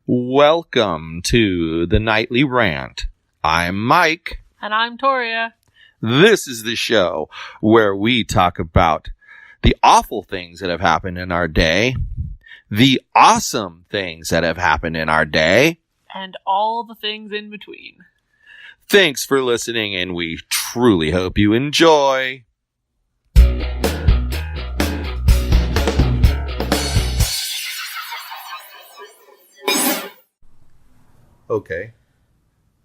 Welcome to the Nightly Rant. I'm Mike. And I'm Torya. This is the show where we talk about the awful things that have happened in our day, the awesome things that have happened in our day, and all the things in between. Thanks for listening, and we truly hope you enjoy. Okay,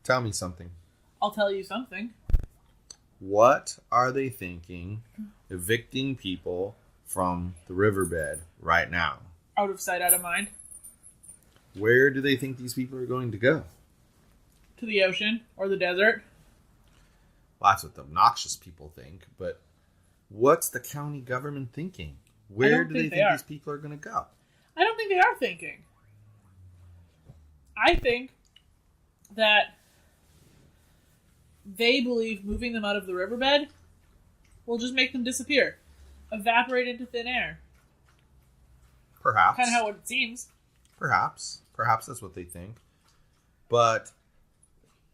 tell me something. I'll tell you something. What are they thinking evicting people from the Riverbed right now? Out of sight, out of mind. Where do they think these people are going to go? To the ocean or the desert. Well, that's what the obnoxious people think, but what's the county government thinking? Where do they think these people are going to go? I don't think they are thinking. I think that they believe moving them out of the riverbed will just make them disappear. Evaporate into thin air. Perhaps. Kind of how it seems. Perhaps. Perhaps that's what they think. But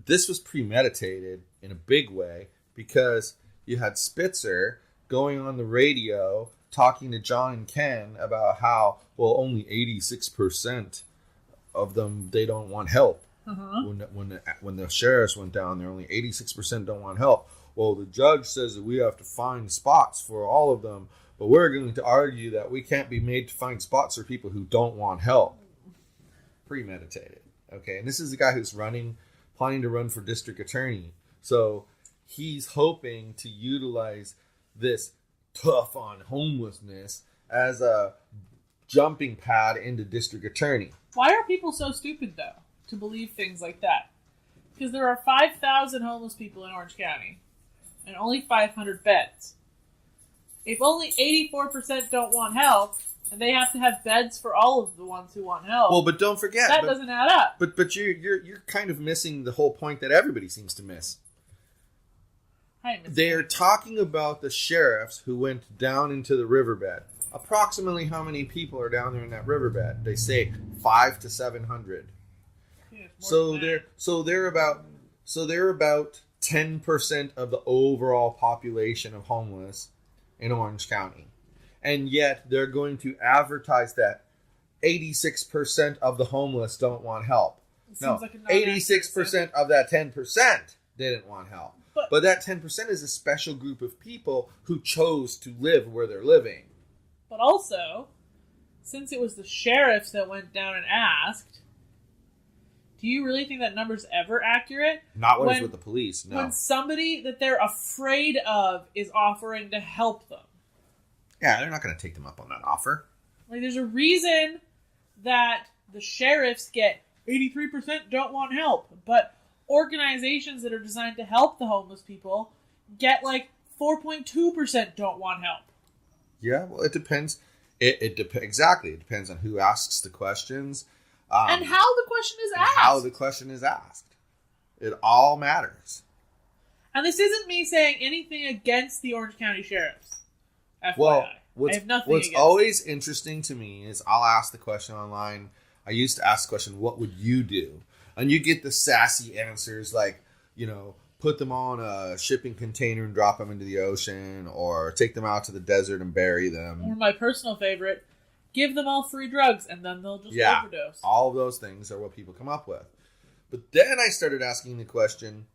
this was premeditated in a big way because you had Spitzer going on the radio talking to John and Ken about how, well, only 86% of them, they don't want help. When the sheriffs went down there, only 86% don't want help. Well, the judge says that we have to find spots for all of them, but we're going to argue that we can't be made to find spots for people who don't want help. Premeditated. Okay, and this is the guy who's planning to run for district attorney. So he's hoping to utilize this tough on homelessness as a jumping pad into district attorney. Why are people so stupid, though, to believe things like that? Because there are 5,000 homeless people in Orange County and only 500 beds. If only 84% don't want help, and they have to have beds for all of the ones who want help. Well, but don't forget that doesn't add up. But you're kind of missing the whole point that everybody seems to miss. They're talking about the sheriffs who went down into the riverbed. Approximately how many people are down there in that riverbed? They say 500 to 700. Yeah, so they're about 10% of the overall population of homeless in Orange County. And yet they're going to advertise that 86% of the homeless don't want help. No, 86% of that 10% didn't want help. But that 10% is a special group of people who chose to live where they're living. But also, since it was the sheriffs that went down and asked, do you really think that number's ever accurate? Not when it's with the police, no. When somebody that they're afraid of is offering to help them. Yeah, they're not going to take them up on that offer. Like, there's a reason that the sheriffs get 83% don't want help, but organizations that are designed to help the homeless people get like 4.2% don't want help. Yeah, well, it depends. Exactly. It depends on who asks the questions. And how the question is asked. It all matters. And this isn't me saying anything against the Orange County sheriffs. FYI. Well, I have nothing what's against always interesting to me is I'll ask the question online. I used to ask the question, what would you do? And you get the sassy answers like, put them on a shipping container and drop them into the ocean, or take them out to the desert and bury them. Or my personal favorite, give them all free drugs and then they'll just overdose. All of those things are what people come up with. But then I started asking the question,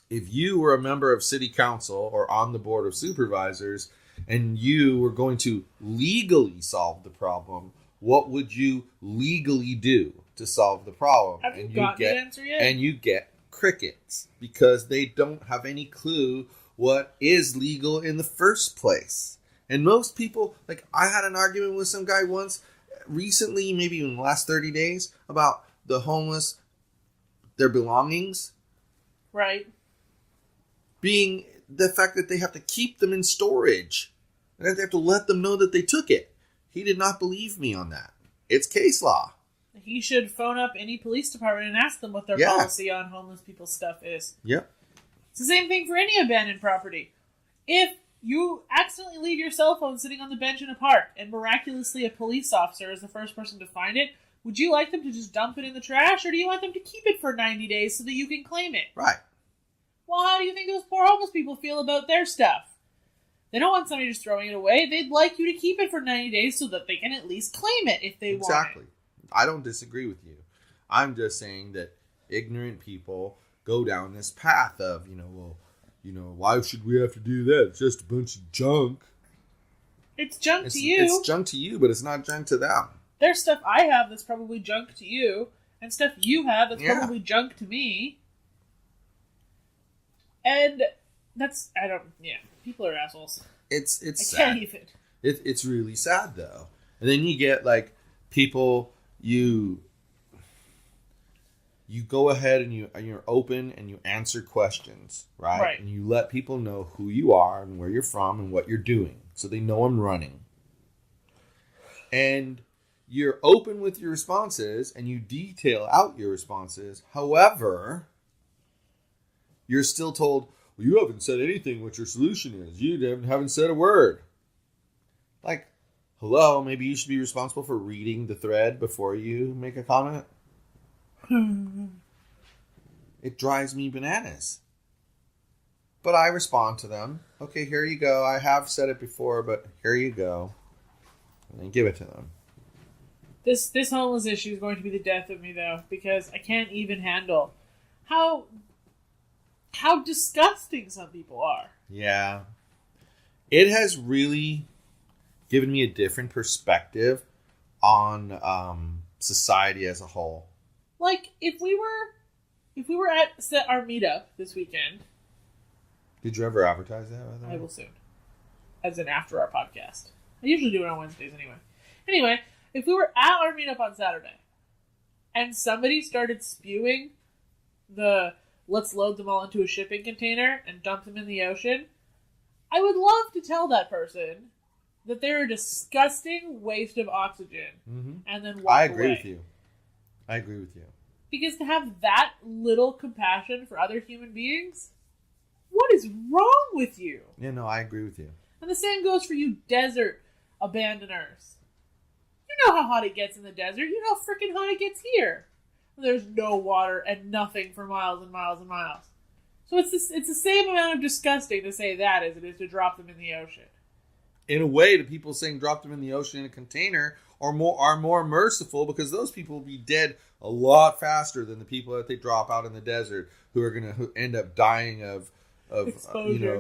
if you were a member of city council or on the board of supervisors and you were going to legally solve the problem, what would you legally do to solve the problem? Have you gotten the answer yet? And you get crickets, because they don't have any clue what is legal in the first place. And most people, like, I had an argument with some guy once, recently, maybe in the last 30 days, about the homeless, their belongings. Right. Being the fact that they have to keep them in storage. And that they have to let them know that they took it. He did not believe me on that. It's case law. He should phone up any police department and ask them what their policy on homeless people's stuff is. Yep. It's the same thing for any abandoned property. If you accidentally leave your cell phone sitting on the bench in a park and miraculously a police officer is the first person to find it, Would you like them to just dump it in the trash, or do you want them to keep it for 90 days so that you can claim it? Right. Well, how do you think those poor homeless people feel about their stuff? They don't want somebody just throwing it away. They'd like you to keep it for 90 days so that they can at least claim it if they want it. Exactly. I don't disagree with you. I'm just saying that ignorant people go down this path of, why should we have to do that? It's just a bunch of junk. It's junk to you. It's junk to you, but it's not junk to them. There's stuff I have that's probably junk to you, and stuff you have that's probably junk to me. And people are assholes. It's I sad. can't even. It's really sad, though. And then you get, people, you go ahead and you're open and you answer questions, right? And you let people know who you are and where you're from and what you're doing, so they know I'm running. And you're open with your responses and you detail out your responses. However, you're still told, well, you haven't said anything what your solution is. You haven't said a word. Hello, maybe you should be responsible for reading the thread before you make a comment. It drives me bananas. But I respond to them. Okay, here you go. I have said it before, but here you go. And then give it to them. This homeless issue is going to be the death of me, though, because I can't even handle how disgusting some people are. Yeah. It has really given me a different perspective on society as a whole. If we were at our meetup this weekend. Did you ever advertise that? By the way? I will soon. As in after our podcast. I usually do it on Wednesdays anyway. Anyway, if we were at our meetup on Saturday and somebody started spewing let's load them all into a shipping container and dump them in the ocean, I would love to tell that person that they're a disgusting waste of oxygen and then walk away. I agree with you. Because to have that little compassion for other human beings, what is wrong with you? Yeah, no, I agree with you. And the same goes for you desert abandoners. You know how hot it gets in the desert. You know how freaking hot it gets here. There's no water and nothing for miles and miles and miles. So it's the same amount of disgusting to say that as it is to drop them in the ocean. In a way, the people saying drop them in the ocean in a container are more merciful, because those people will be dead a lot faster than the people that they drop out in the desert who are going to end up dying of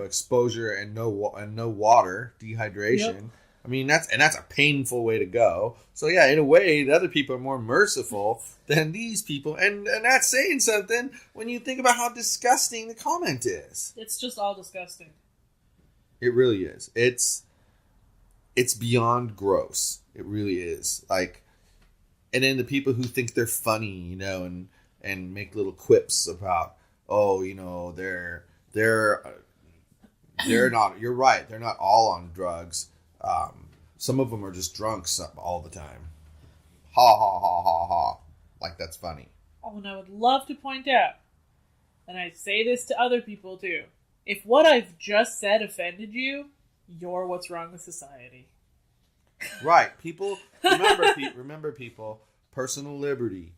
exposure and no water, dehydration. Yep. I mean, that's a painful way to go. So yeah, in a way, the other people are more merciful than these people, and that's saying something when you think about how disgusting the comment is. It's just all disgusting. It really is. It's beyond gross. It really is. And then the people who think they're funny, and make little quips about, they're not. You're right. They're not all on drugs. Some of them are just drunks all the time. Ha ha ha ha ha. Like that's funny. Oh, and I would love to point out, and I say this to other people too, if what I've just said offended you, you're what's wrong with society. Right. People, remember people, personal liberty.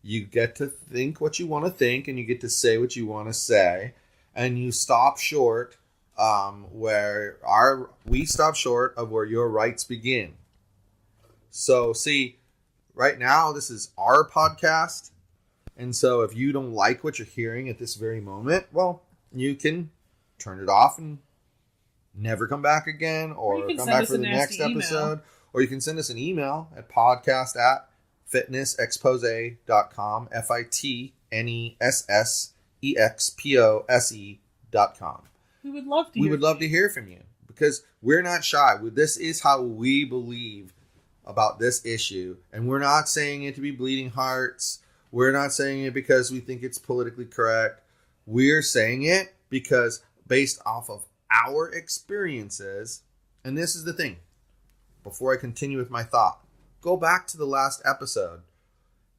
You get to think what you want to think, and you get to say what you want to say, and you stop short we stop short of where your rights begin. So see, right now this is our podcast, and so if you don't like what you're hearing at this very moment, well, you can turn it off and never come back again, or come back for the next episode, or you can send us an email at podcast@fitnessexpose.com, fitnessexpose.com. We would love to hear from you, because we're not shy. This is how we believe about this issue, and we're not saying it to be bleeding hearts. We're not saying it because we think it's politically correct. We're saying it because based off of our experiences, and this is the thing, before I continue with my thought, go back to the last episode,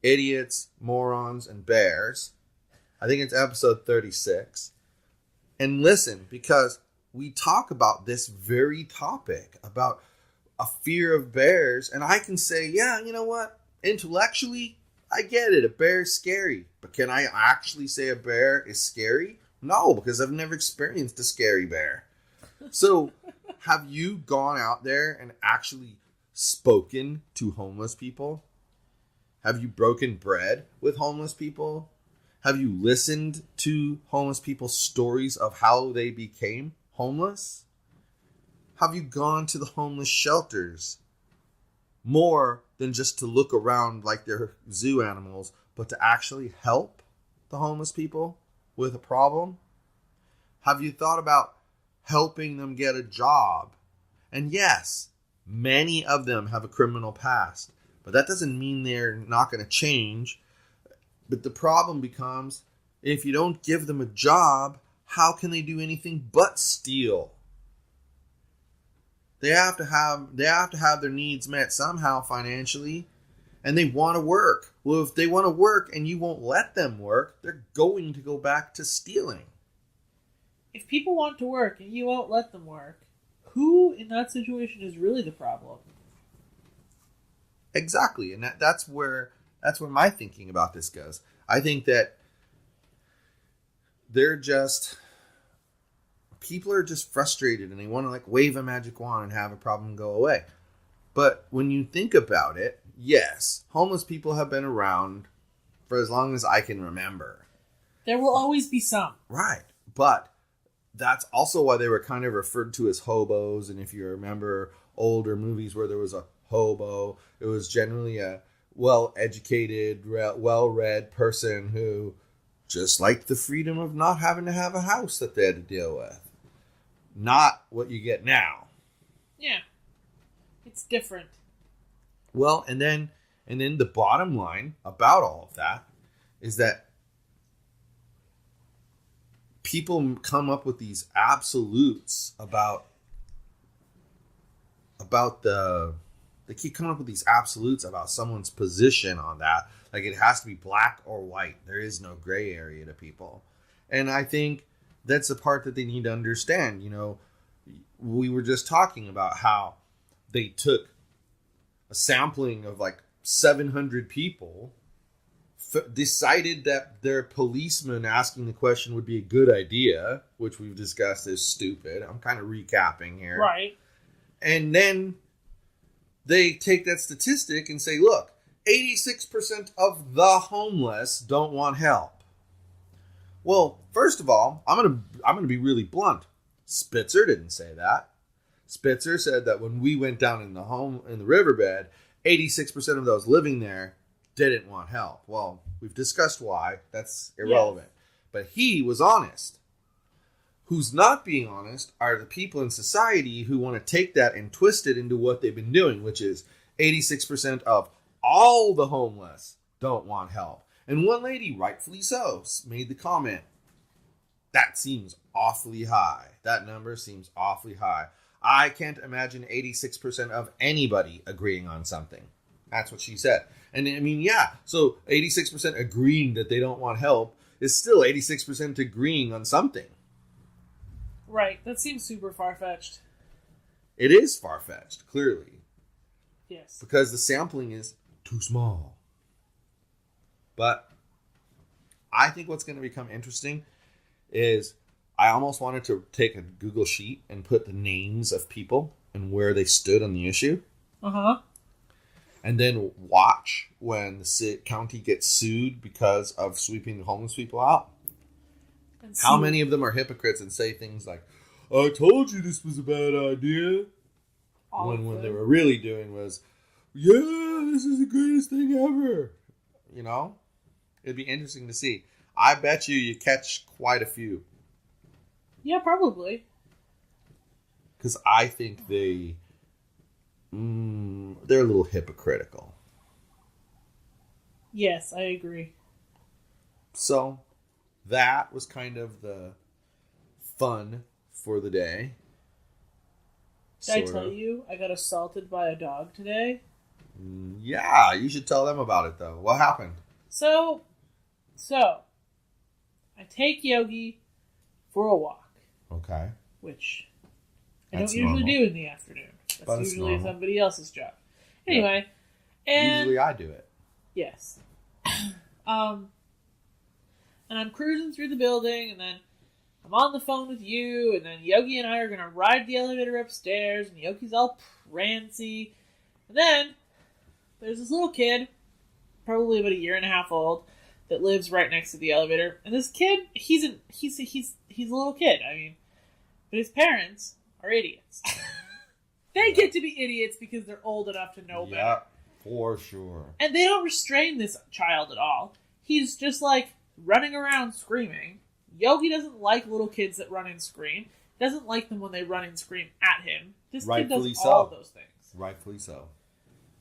Idiots, Morons, and Bears. I think it's episode 36. And listen, because we talk about this very topic, about a fear of bears, and I can say, yeah, you know what? Intellectually, I get it. A bear is scary. But can I actually say a bear is scary? No, because I've never experienced a scary bear. So, have you gone out there and actually spoken to homeless people? Have you broken bread with homeless people? Have you listened to homeless people's stories of how they became homeless? Have you gone to the homeless shelters more than just to look around like they're zoo animals, but to actually help the homeless people with a problem? Have you thought about helping them get a job? And yes, many of them have a criminal past, but that doesn't mean they're not going to change. But the problem becomes, if you don't give them a job, how can they do anything but steal? They have to have their needs met somehow financially, and they want to work. Well, if they want to work and you won't let them work, they're going to go back to stealing. If people want to work and you won't let them work, who in that situation is really the problem? Exactly, and that's where my thinking about this goes. I think that people are just frustrated and they want to like wave a magic wand and have a problem go away. But when you think about it, yes, homeless people have been around for as long as I can remember. There will always be some. Right, but that's also why they were kind of referred to as hobos. And if you remember older movies where there was a hobo, it was generally a well-educated, well-read person who just liked the freedom of not having to have a house that they had to deal with. Not what you get now. Yeah. It's different. Well, and then the bottom line about all of that is that people come up with these absolutes they keep coming up with these absolutes about someone's position on that. Like it has to be black or white. There is no gray area to people. And I think that's the part that they need to understand. You know, we were just talking about how they took a sampling of like 700 people, decided that their policeman asking the question would be a good idea, which we've discussed is stupid. I'm kind of recapping here. Right. And then they take that statistic and say, look, 86% of the homeless don't want help. Well, first of all, I'm gonna be really blunt. Spitzer didn't say that. Spitzer said that when we went down in the Riverbed, 86% of those living there didn't want help. Well, we've discussed why. That's irrelevant. Yes. But he was honest. Who's not being honest are the people in society who want to take that and twist it into what they've been doing, which is 86% of all the homeless don't want help. And one lady, rightfully so, made the comment, that seems awfully high. That number seems awfully high. I can't imagine 86% of anybody agreeing on something. That's what she said. And I mean, yeah, so 86% agreeing that they don't want help is still 86% agreeing on something. Right, that seems super far-fetched. It is far-fetched, clearly. Yes. Because the sampling is too small. But I think what's going to become interesting is I almost wanted to take a Google sheet and put the names of people and where they stood on the issue. Uh-huh. And then watch when the county gets sued because of sweeping the homeless people out. How many of them are hypocrites and say things like, I told you this was a bad idea. When what they were really doing was, yeah, this is the greatest thing ever. You know? It'd be interesting to see. I bet you catch quite a few. Yeah, probably. Because I think they're a little hypocritical. Yes, I agree. So, that was kind of the fun for the day. Did I tell you I got assaulted by a dog today? Yeah, you should tell them about it, though. What happened? So, I take Yogi for a walk. Okay. Which I That's don't usually normal. do in the afternoon. But That's it's usually normal. somebody else's job. Anyway, and Usually I do it. yes. And I'm cruising through the building, and then I'm on the phone with you, and then Yogi and I are going to ride the elevator upstairs, and Yogi's all prancy. And then there's this little kid, probably about 1.5 years old, that lives right next to the elevator. And this kid, he's a little kid. I mean, but his parents are idiots. They get to be idiots because they're old enough to know better. Yeah, for sure. And they don't restrain this child at all. He's just like running around screaming. Yogi doesn't like little kids that run and scream. Doesn't like them when they run and scream at him. This kid does all of those things. Rightfully so.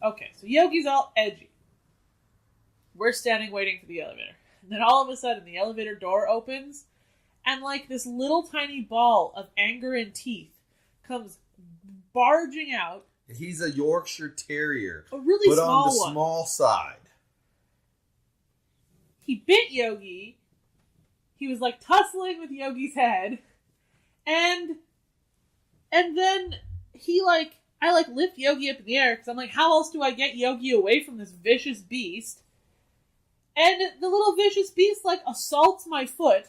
Okay, so Yogi's all edgy. We're standing waiting for the elevator. And then all of a sudden the elevator door opens and like this little tiny ball of anger and teeth comes barging out. He's a Yorkshire Terrier. A really but small on the one. small side. He bit Yogi. He was like tussling with Yogi's head. And then I lift Yogi up in the air because I'm like, how else do I get Yogi away from this vicious beast? And the little vicious beast like assaults my foot,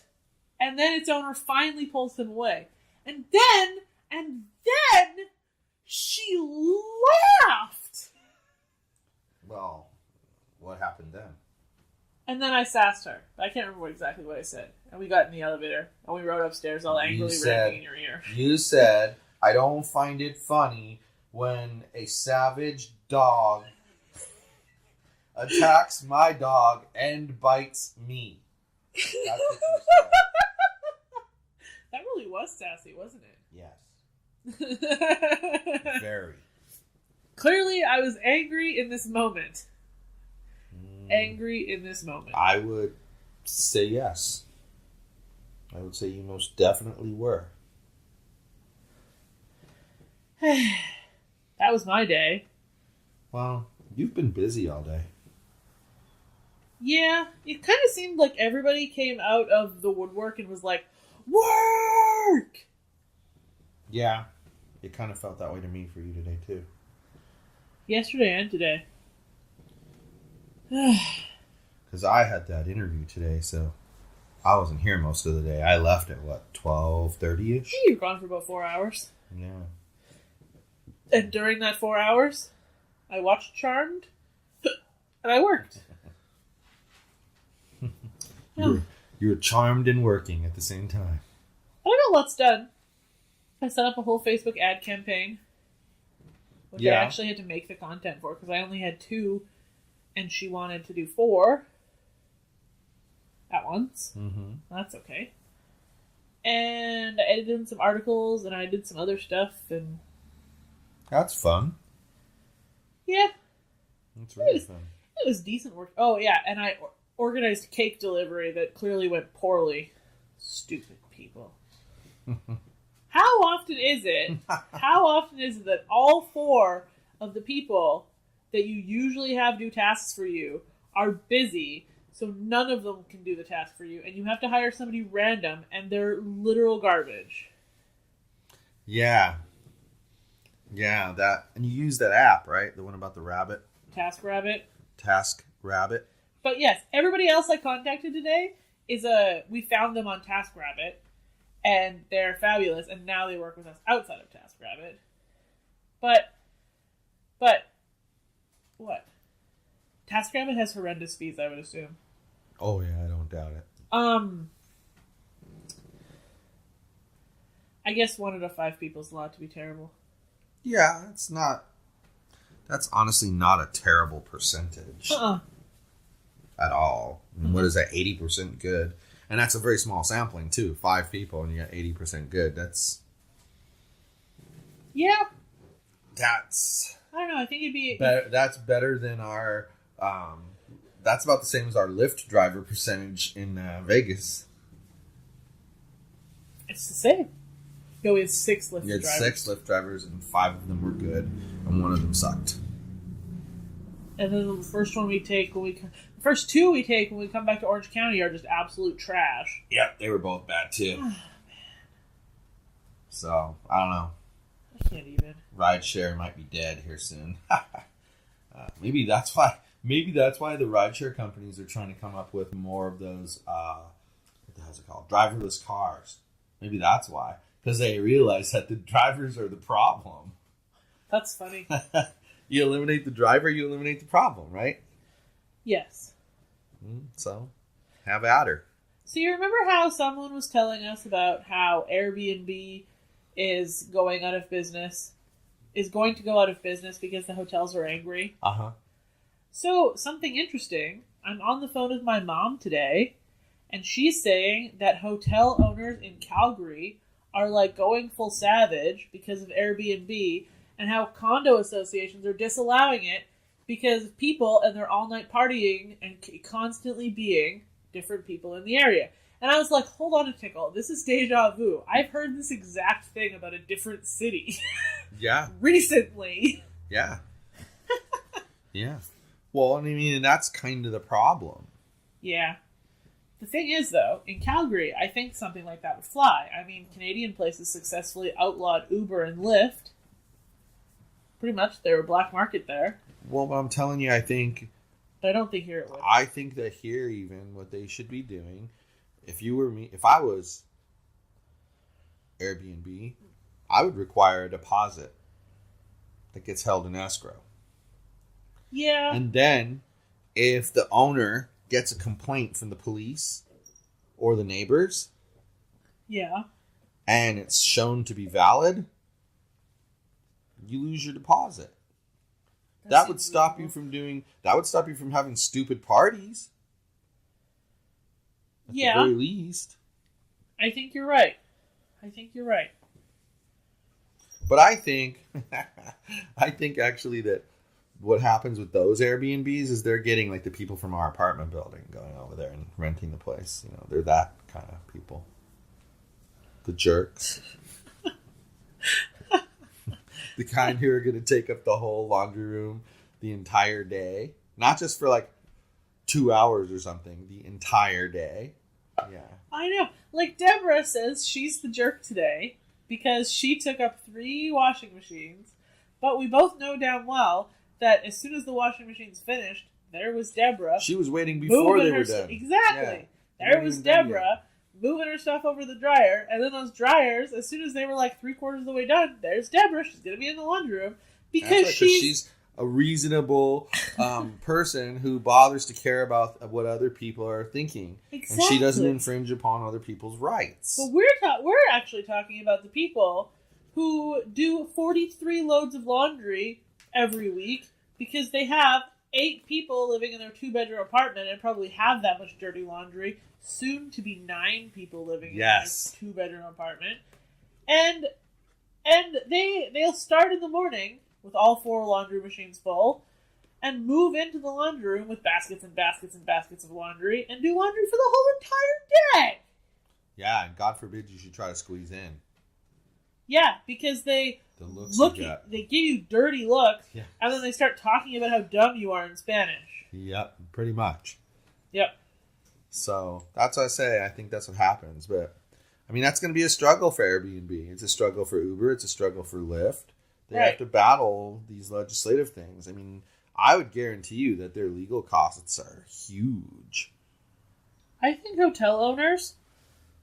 and then its owner finally pulls him away. And then she laughed. Well, what happened then? And then I sassed her. I can't remember exactly what I said. And we got in the elevator, and we rode upstairs all angrily ranting in your ear. You said, I don't find it funny when a savage dog attacks my dog and bites me. That's what you said. That really was sassy, wasn't Yes. it? Very. Clearly, I was angry in this moment. Angry in this moment. I would say yes. I would say you most definitely were. That was my day. Well, you've been busy all day. Yeah, it kind of seemed like everybody came out of the woodwork and was like, work! Yeah, it kind of felt that way to me for you today, too. Yesterday and today. Because I had that interview today, so I wasn't here most of the day. I left at, 12:30-ish? You were gone for about 4 hours. Yeah. And during that 4 hours, I watched Charmed, and I worked. You were charmed and working at the same time. I got lots done. I set up a whole Facebook ad campaign, which I actually had to make the content for, because I only had 2, and she wanted to do 4 at once. Mm-hmm. That's okay. And I edited some articles, and I did some other stuff, and That's fun. yeah, That's really fun. it was decent work. Oh yeah, and I organized cake delivery that clearly went poorly. Stupid people. How often is it that all 4 of the people that you usually have do tasks for you are busy, so none of them can do the task for you, and you have to hire somebody random, and they're literal garbage? Yeah. Yeah, that. And you use that app, right? The one about the rabbit? TaskRabbit. Task Rabbit. But yes, everybody else I contacted today we found them on TaskRabbit, and they're fabulous, and now they work with us outside of TaskRabbit. But what? TaskRabbit has horrendous fees, I would assume. Oh yeah, I don't doubt it. I guess 1 out of 5 people is allowed to be terrible. Yeah, that's honestly not a terrible percentage. At all. I mean, what is that, 80% good? And that's a very small sampling, too. 5 people, and you got 80% good. Yeah. That's... I don't know, I think it'd be... That's better than our... that's about the same as our Lyft driver percentage in Vegas. It's the same. No, we had 6 Lyft drivers. You had 6 Lyft drivers, and 5 of them were good, and 1 of them sucked. And then the first 2 we take when we come back to Orange County are just absolute trash. Yep, they were both bad too. Oh, man. So, I don't know. can't even. Rideshare might be dead here soon. Maybe that's why the rideshare companies are trying to come up with more of those, what the hell is it called? Driverless cars. Maybe that's why. Because they realize that the drivers are the problem. That's funny. You eliminate the driver, you eliminate the problem, right? Yes. So, have at her. So you remember how someone was telling us about how Airbnb is going to go out of business because the hotels are angry? Uh-huh. So, something interesting. I'm on the phone with my mom today, and she's saying that hotel owners in Calgary are like going full savage because of Airbnb, and how condo associations are disallowing it because people and they're all-night partying and constantly being different people in the area. And I was like, hold on a tickle. This is deja vu. I've heard this exact thing about a different city. Yeah. Recently. Yeah. Yeah. Well, I mean, that's kind of the problem. Yeah. The thing is, though, in Calgary, I think something like that would fly. I mean, Canadian places successfully outlawed Uber and Lyft. Pretty much, they were black market there. Well, but I'm telling you, I think... But I don't think here it would. I think that here, even, what they should be doing, if I was Airbnb, I would require a deposit that gets held in escrow. Yeah. And then, if the owner gets a complaint from the police or the neighbors, yeah, and it's shown to be valid, you lose your deposit. That would stop you from having stupid parties. At the very least. I think you're right. But I think actually that what happens with those Airbnbs is they're getting like the people from our apartment building going over there and renting the place. You know, they're that kind of people. The jerks. The kind who are going to take up the whole laundry room the entire day. Not just for like 2 hours or something. The entire day. Yeah. I know. Like Deborah says she's the jerk today because she took up 3 washing machines. But we both know damn well that as soon as the washing machine's finished, there was Deborah. She was waiting before they were done. Exactly. Yeah. There was Deborah moving her stuff over the dryer, and then those dryers, as soon as they were like 3/4 of the way done, there's Deborah. She's going to be in the laundry room because she's a reasonable person who bothers to care about what other people are thinking. Exactly. And she doesn't infringe upon other people's rights. But we're actually talking about the people who do 43 loads of laundry every week because they have 8 people living in their 2-bedroom apartment and probably have that much dirty laundry. Soon to be 9 people living in a 2-bedroom apartment. And they'll start in the morning with all 4 laundry machines full and move into the laundry room with baskets and baskets and baskets of laundry and do laundry for the whole entire day. Yeah, and God forbid you should try to squeeze in. Yeah, because they give you dirty looks, and then they start talking about how dumb you are in Spanish. Yep, pretty much. Yep. So, that's what I say. I think that's what happens. But, I mean, that's going to be a struggle for Airbnb. It's a struggle for Uber. It's a struggle for Lyft. They have to battle these legislative things. I mean, I would guarantee you that their legal costs are huge. I think hotel owners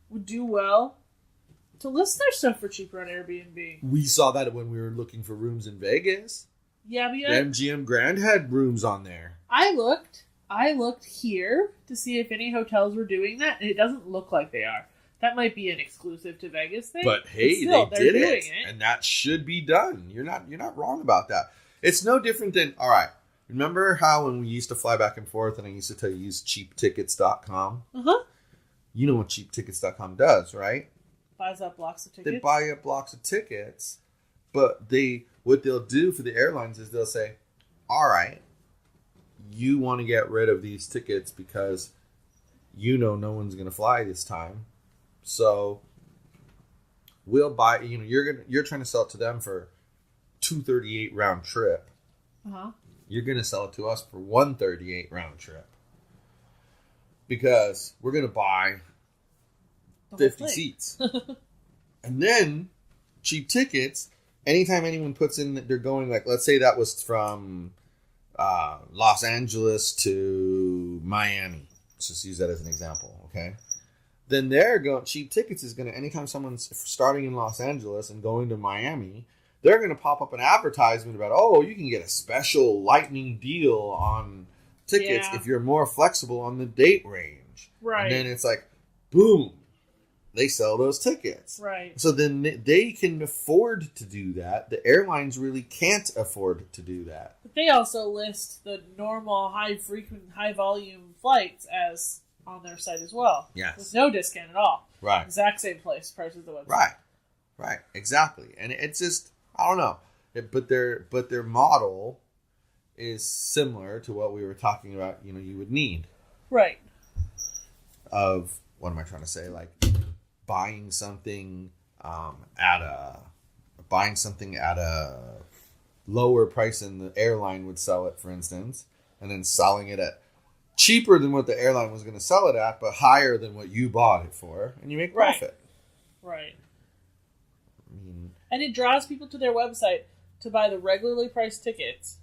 would do well to list their stuff for cheaper on Airbnb. We saw that when we were looking for rooms in Vegas. Yeah, but the MGM Grand had rooms on there. I looked here to see if any hotels were doing that, and it doesn't look like they are. That might be an exclusive to Vegas thing. But hey, they did it, and that should be done. You're not wrong about that. It's no different than, all right, remember how when we used to fly back and forth and I used to tell you use cheaptickets.com? Uh-huh. You know what cheaptickets.com does, right? Buys up blocks of tickets. They buy up blocks of tickets, but what they'll do for the airlines is they'll say, all right, you want to get rid of these tickets because no one's going to fly this time. So we'll buy, you're trying to sell it to them for $238 round trip. Uh-huh. You're going to sell it to us for $138 round trip. Because we're going to buy 50 seats. And then cheap tickets anytime anyone puts in that they're going, like, let's say that was from Los Angeles to Miami. Let's just use that as an example, okay? Then they're going, cheap tickets is going to, anytime someone's starting in Los Angeles and going to Miami, they're going to pop up an advertisement about, oh, you can get a special lightning deal on tickets if you're more flexible on the date range. Right. And then it's like, boom, they sell those tickets. Right. So then they can afford to do that. The airlines really can't afford to do that. But they also list the normal, high-frequent, high-volume flights as on their site as well. Yes. With no discount at all. Right. Exact same price as the website. Right. Exactly. And it's just, I don't know. But their model is similar to what we were talking about, you would need. Right. Of, what am I trying to say? Like, buying something at a lower price than the airline would sell it, for instance, and then selling it at cheaper than what the airline was going to sell it at, but higher than what you bought it for, and you make profit. Right. I mean, and it draws people to their website to buy the regularly priced tickets.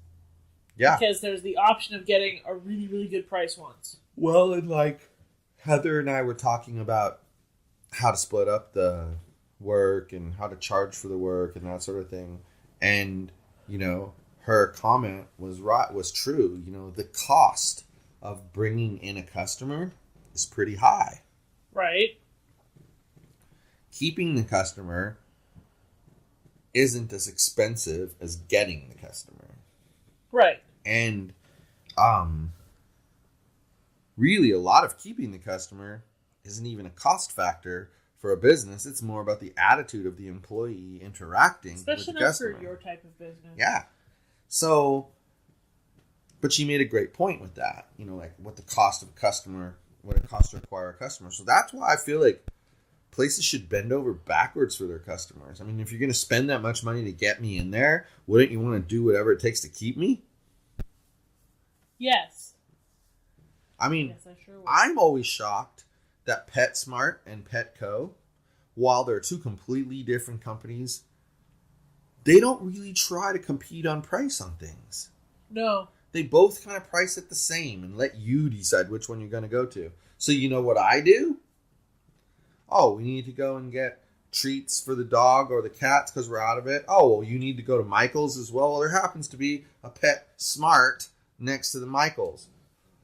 Yeah. Because there's the option of getting a really, really good price once. Well, and like Heather and I were talking about how to split up the work and how to charge for the work and that sort of thing. And, her comment was true. The cost of bringing in a customer is pretty high. Right. Keeping the customer isn't as expensive as getting the customer. Right. And really a lot of keeping the customer isn't even a cost factor for a business. It's more about the attitude of the employee interacting with the customer. Especially for your type of business. Yeah. So, but she made a great point with that. Like what the cost of a customer, what it costs to acquire a customer. So that's why I feel like places should bend over backwards for their customers. I mean, if you're going to spend that much money to get me in there, wouldn't you want to do whatever it takes to keep me? Yes. I mean, yes, I sure would. I'm always shocked that PetSmart and Petco, while they're two completely different companies, they don't really try to compete on price on things. No. They both kind of price it the same and let you decide which one you're going to go to. So you know what I do? Oh, we need to go and get treats for the dog or the cats because we're out of it. Oh, well, you need to go to Michael's as well. Well, there happens to be a PetSmart next to the Michael's.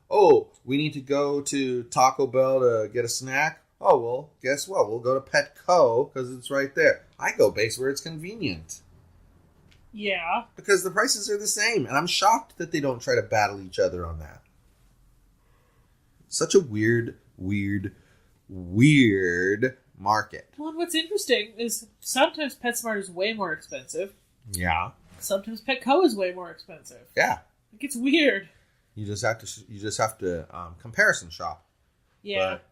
Oh, we need to go to Taco Bell to get a snack. Oh, well, guess what? We'll go to Petco because it's right there. I go base where it's convenient. Yeah. Because the prices are the same. And I'm shocked that they don't try to battle each other on that. Such a weird market. Well, and what's interesting is sometimes PetSmart is way more expensive. Yeah. Sometimes Petco is way more expensive. Yeah. It gets weird. You just have to comparison shop. Yeah. But,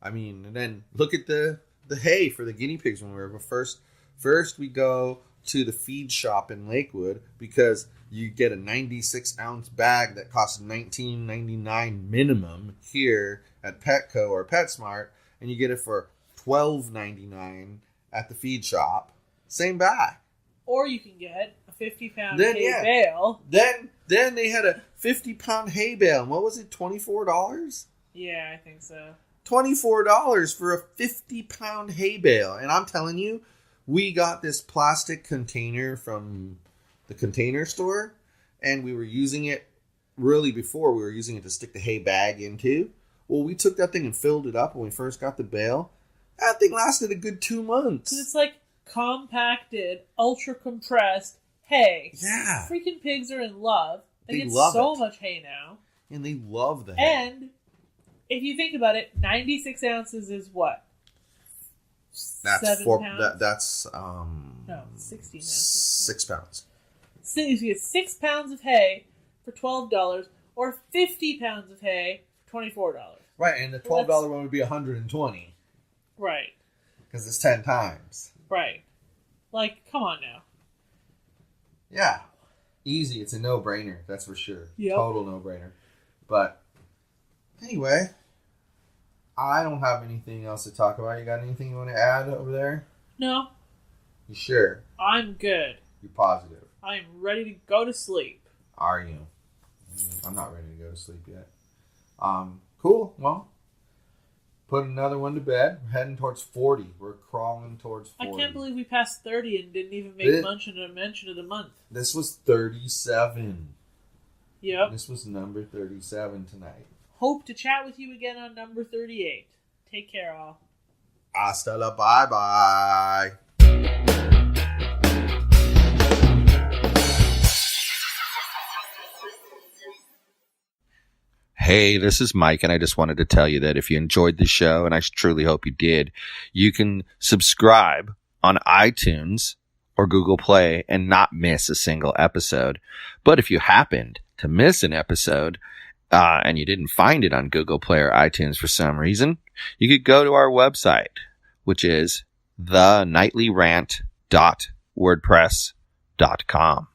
I mean, and then look at the hay for the guinea pigs when we were first we go to the feed shop in Lakewood because you get a 96-ounce bag that costs $19.99 minimum here at Petco or PetSmart, and you get it for $12.99 at the feed shop. Same bag. Or you can get a 50-pound hay bale. Then they had a 50-pound hay bale. And what was it, $24? Yeah, I think so. $24 for a 50-pound hay bale. And I'm telling you, we got this plastic container from the Container Store, and we were using it before we were using it to stick the hay bag into. Well, we took that thing and filled it up when we first got the bale. That thing lasted a good 2 months. Because it's like compacted, ultra compressed hay. Yeah. Freaking pigs are in love. They get love so it. much hay now. And they love the hay. And if you think about it, 96 ounces is what? That's 7 pounds? That's no, 16 ounces. 6 pounds. So you get 6 pounds of hay for $12 or 50 pounds of hay for $24. Right, and the $12 one would be $120. Right. Because it's 10 times. Right. Like, come on now. Yeah. Easy. It's a no-brainer. That's for sure. Yep. Total no-brainer. But anyway, I don't have anything else to talk about. You got anything you want to add over there? No. You sure? I'm good. You're positive? I am ready to go to sleep. Are you? I'm not ready to go to sleep yet. Cool. Well, put another one to bed. We're heading towards 40. We're crawling towards 40. I can't believe we passed 30 and didn't even make mention of the month. This was 37. Yep. This was number 37 tonight. Hope to chat with you again on number 38. Take care, all. Hasta la bye-bye. Hey, this is Mike, and I just wanted to tell you that if you enjoyed the show, and I truly hope you did, you can subscribe on iTunes or Google Play and not miss a single episode. But if you happened to miss an episode and you didn't find it on Google Play or iTunes for some reason, you could go to our website, which is thenightly.rant.wordpress.com.